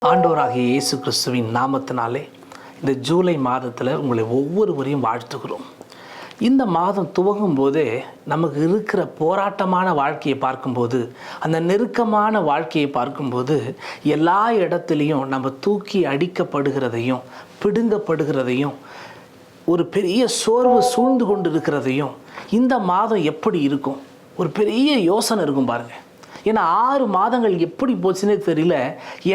ஆண்டவராகிய இயேசு கிறிஸ்துவின் நாமத்தினாலே இந்த ஜூலை மாதத்தில் உங்களை ஒவ்வொருவரையும் வாழ்த்துகிறோம். இந்த மாதம் துவங்கும் போதே நமக்கு இருக்கிற போராட்டமான வாழ்க்கையை பார்க்கும்போது, அந்த நெருக்கமான வாழ்க்கையை பார்க்கும்போது, எல்லா இடத்துலையும் நம்ம தூக்கி அடிக்கப்படுகிறதையும் பிடுங்கப்படுகிறதையும் ஒரு பெரிய சோர்வு சூழ்ந்து கொண்டு இருக்கிறதையும் இந்த மாதம் எப்படி இருக்கும் ஒரு பெரிய யோசனை இருக்கும் பாருங்கள். ஏன்னா 6 மாதங்கள் எப்படி போச்சுன்னே தெரியல,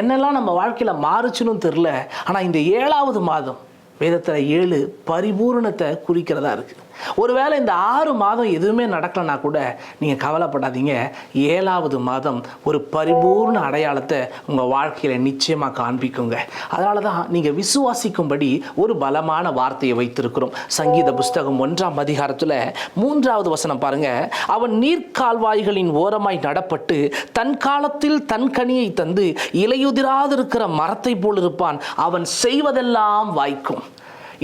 என்னெல்லாம் நம்ம வாழ்க்கையில் மாறுச்சுன்னு தெரியல. ஆனால் இந்த 7வது மாதம் வேதத்தில் 7 பரிபூரணத்தை குறிக்கிறதா இருக்குது. ஒருவேளை இந்த 6 மாதம் எதுவுமே நடக்கலைன்னா கூட நீங்கள் கவலைப்படாதீங்க. 7வது மாதம் ஒரு பரிபூர்ண அடையாளத்தை உங்கள் வாழ்க்கையில் நிச்சயமாக காண்பிக்குங்க. அதனால தான் நீங்கள் விசுவாசிக்கும்படி ஒரு பலமான வார்த்தையை வைத்திருக்கிறோம். சங்கீத புஸ்தகம் 1ஆம் அதிகாரத்தில் 3வது வசனம் பாருங்க. அவன் நீர்க்கால்வாய்களின் ஓரமாய் நடப்பட்டு தன் காலத்தில் தன் கனியை தந்து இலையுதிராதிருக்கிற மரத்தை போல் இருப்பான். அவன் செய்வதெல்லாம் வாய்க்கும்.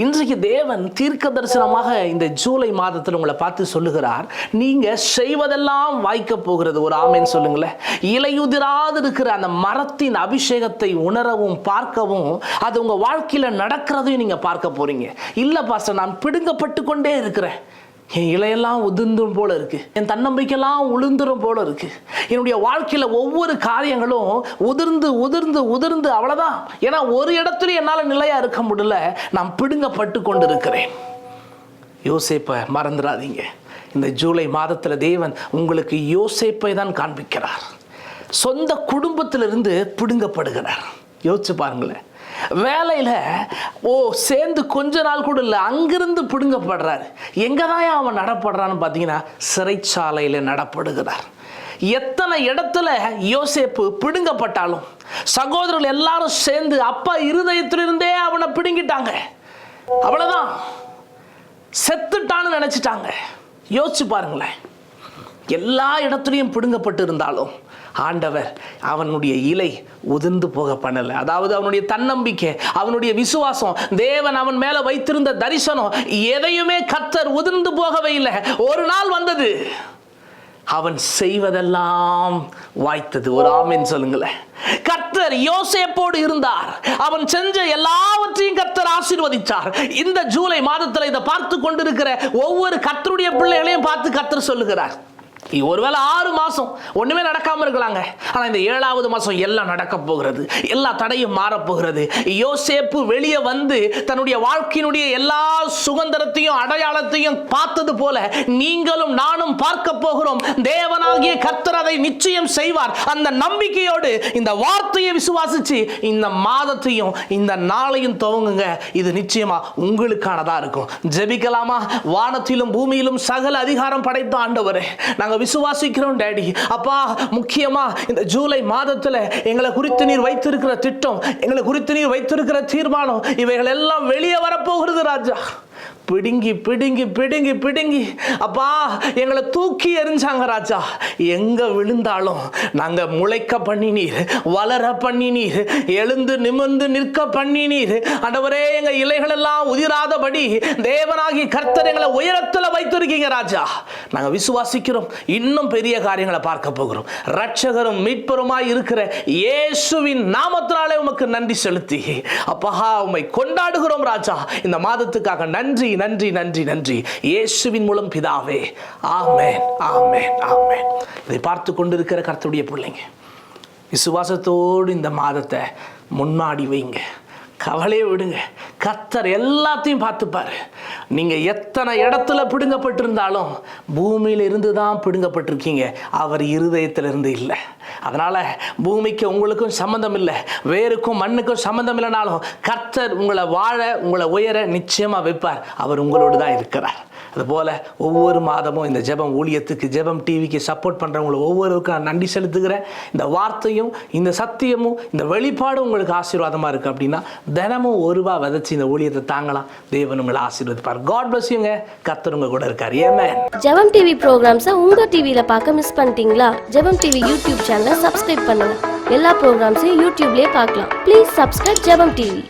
இன்றைக்கு தேவன் தீர்க்க தரிசனமாக இந்த ஜூலை மாதத்தில் உங்களை பார்த்து சொல்லுகிறார், நீங்க செய்வதெல்லாம் வாய்க்க போகிறது. ஒரு ஆமேன் சொல்லுங்களேன். இலையுதிராது இருக்கிற அந்த மரத்தின் அபிஷேகத்தை உணரவும் பார்க்கவும், அது உங்க வாழ்க்கையில நடக்கிறதையும் நீங்க பார்க்க போறீங்க. இல்ல பாஸ்டர், நான் பிடுங்கப்பட்டு கொண்டே இருக்கிறேன், என் இலையெல்லாம் உதிர்ந்தும் போல இருக்கு, என் தன்னம்பிக்கையெல்லாம் உளுந்துரும் போல இருக்கு, என்னுடைய வாழ்க்கையில ஒவ்வொரு காரியங்களும் உதிர்ந்து உதிர்ந்து உதிர்ந்து அவ்வளவுதான். ஏன்னா ஒரு இடத்துல என்னால் நிலையா இருக்க முடியல, நான் பிடுங்கப்பட்டு கொண்டு இருக்கிறேன். யோசேப்பை மறந்துடாதீங்க. இந்த ஜூலை மாதத்துல தேவன் உங்களுக்கு யோசேப்பை தான் காண்பிக்கிறார். சொந்த குடும்பத்திலிருந்து பிடுங்கப்படுகிறார். யோசிச்சு பாருங்களேன். வேலையில் சேர்ந்து கொஞ்ச நாள் கூட இல்லை, அங்கிருந்து பிடுங்கப்படுறாரு. எங்கே தான் அவன் நடப்படுறான்னு பார்த்தீங்கன்னா சிறைச்சாலையில் நடப்படுகிறார். எத்தனை இடத்துல யோசேப்பு பிடுங்கப்பட்டாலும் சகோதரர்கள் எல்லாரும் சேர்ந்து அப்பா இருதயத்திலிருந்தே அவனை பிடுங்கிட்டாங்க. அவ்வளோதான், செத்துட்டான்னு நினச்சிட்டாங்க. யோசிச்சு பாருங்களேன். எல்லா இடத்துலையும் பிடுங்கப்பட்டு இருந்தாலும் ஆண்டவர் அவனுடைய இலை உதிர்ந்து போக பண்ணல. அதாவது அவனுடைய தன்னம்பிக்கை, அவனுடைய விசுவாசம், தேவன் அவன் மேல வைத்திருந்த தரிசனம் எதையுமே கர்த்தர் உதிர்ந்து போகவே இல்லை. ஒரு நாள் வந்தது, அவன் செய்வதெல்லாம் வாய்த்தது. ஒரு ஆமென் சொல்லுங்களேன். கர்த்தர் யோசேப்போடு இருந்தார். அவன் செஞ்ச எல்லாவற்றையும் கர்த்தர் ஆசீர்வதித்தார். இந்த ஜூலை மாதத்தில் இதை பார்த்து கொண்டிருக்கிற ஒவ்வொரு கர்த்தருடைய பிள்ளைகளையும் பார்த்து கர்த்தர் சொல்லுகிறார், ஒருவேளை 6 மாசம் ஒண்ணுமே நடக்காம இருக்கலாங்க, ஆனா இந்த 7வது மாசம் எல்லாம் நடக்க போகிறது. எல்லா தடையும் மாறப்போகிறது. யோசேப்பு வெளியே வந்து தன்னுடைய வாழ்க்கையினுடைய எல்லா சுதந்திரத்தையும் அடையாளத்தையும் பார்த்தது போல நீங்களும் நானும் பார்க்க போகிறோம். தேவனாகிய கர்த்தர் அதை நிச்சயம் செய்வார். அந்த நம்பிக்கையோடு இந்த வார்த்தையை விசுவாசிச்சு இந்த மாதத்தையும் இந்த நாளையும் துவங்குங்க. இது நிச்சயமா உங்களுக்கானதா இருக்கும். ஜெபிக்கலாமா? வானத்திலும் பூமியிலும் சகல அதிகாரம் படைத்த ஆண்டவரே, நாங்கள் விசுவாசிக்கிறோம் டாடி. அப்பா, முக்கியமா இந்த ஜூலை மாதத்துல எங்களை குறித்து நீர் வைத்திருக்கிற திட்டம், எங்களை குறித்து நீர் வைத்திருக்கிற தீர்மானம், இவைகள் எல்லாம் வெளியே வரப்போகிறது ராஜா. பிடுங்கி பிடுங்கி பிடுங்கி பிடுங்கி அப்பா எங்களை தூக்கி எறிஞ்சாங்க ராஜா. எங்க விழுந்தாலும் நாங்க முளைக்க பண்ணினீர், வளர பண்ணினீர், எழுந்து நிமிர்ந்து நிற்க பண்ணினீர். ஆண்டவரே, எங்க இலைகள் எல்லாம் உதிராதபடி தேவனாகி கர்த்தர் எங்களை உயரத்துல வைத்திருக்கீங்க ராஜா. நாங்க விசுவாசிக்கிறோம், இன்னும் பெரிய காரியங்களை பார்க்க போகிறோம். ரட்சகரும் மீட்பருமாய் இருக்கிற இயேசுவின் நாமத்தினாலே உமக்கு நன்றி செலுத்தி அப்பா உம்மை கொண்டாடுகிறோம் ராஜா. இந்த மாதத்துக்காக நன்றி நன்றி நன்றி நன்றி. இயேசுவின் மூலம் பிதாவே, ஆமென் ஆமென் ஆமென். இதை பார்த்து கொண்டிருக்கிற கர்த்தருடைய பிள்ளைங்க, விசுவாசத்தோடு இந்த மாதத்தை முன்னாடி வைங்க. கவலையை விடுங்க. கர்த்தர் எல்லாத்தையும் பார்த்துப்பாரு. நீங்க எத்தனை இடத்துல பிடுங்கப்பட்டிருந்தாலும் பூமியில இருந்து தான் பிடுங்கப்பட்டிருக்கீங்க, அவர் இருதயத்திலிருந்து இல்லை. அதனால பூமிக்கு உங்களுக்கும் சம்பந்தம் இல்லை, வேருக்கும் மண்ணுக்கும் சம்பந்தம் இல்லைனாலும் கர்த்தர் உங்களை வாழ, உங்களை உயர நிச்சயமா வைப்பார். அவர் உங்களோடு தான் இருக்கிறார். அதுபோல ஒவ்வொரு மாதமும் இந்த ஜெபம் ஊழியத்துக்கு, ஜெபம் டிவிக்கு சப்போர்ட் பண்றவங்களை ஒவ்வொருவருக்கும் நான் நன்றி செலுத்துகிறேன். இந்த வார்த்தையும் இந்த சத்தியமும் இந்த வெளிப்பாடும் உங்களுக்கு ஆசீர்வாதமா இருக்கு அப்படின்னா தினமும் ₹1 விதைச்சு இந்த ஊழியத்தை தாங்கலாம். தேவன் உங்களை ஆசீர்வதிப்பார். காட் பிளஸ் யூங்க. கர்த்தர் உங்க கூட இருக்கார். ஆமென். ஜெபம் டிவி ப்ரோகிராம்ஸை உங்க டிவியில பார்க்க மிஸ் பண்ணிட்டீங்களா? ஜெபம் டிவி யூடியூப் சேனலை சப்ஸ்கிரைப் பண்ணுங்க. எல்லா ப்ரோகிராம்ஸையும் யூடியூப்லயே பார்க்கலாம். ப்ளீஸ் சப்ஸ்கிரைப் ஜெபம் டிவி.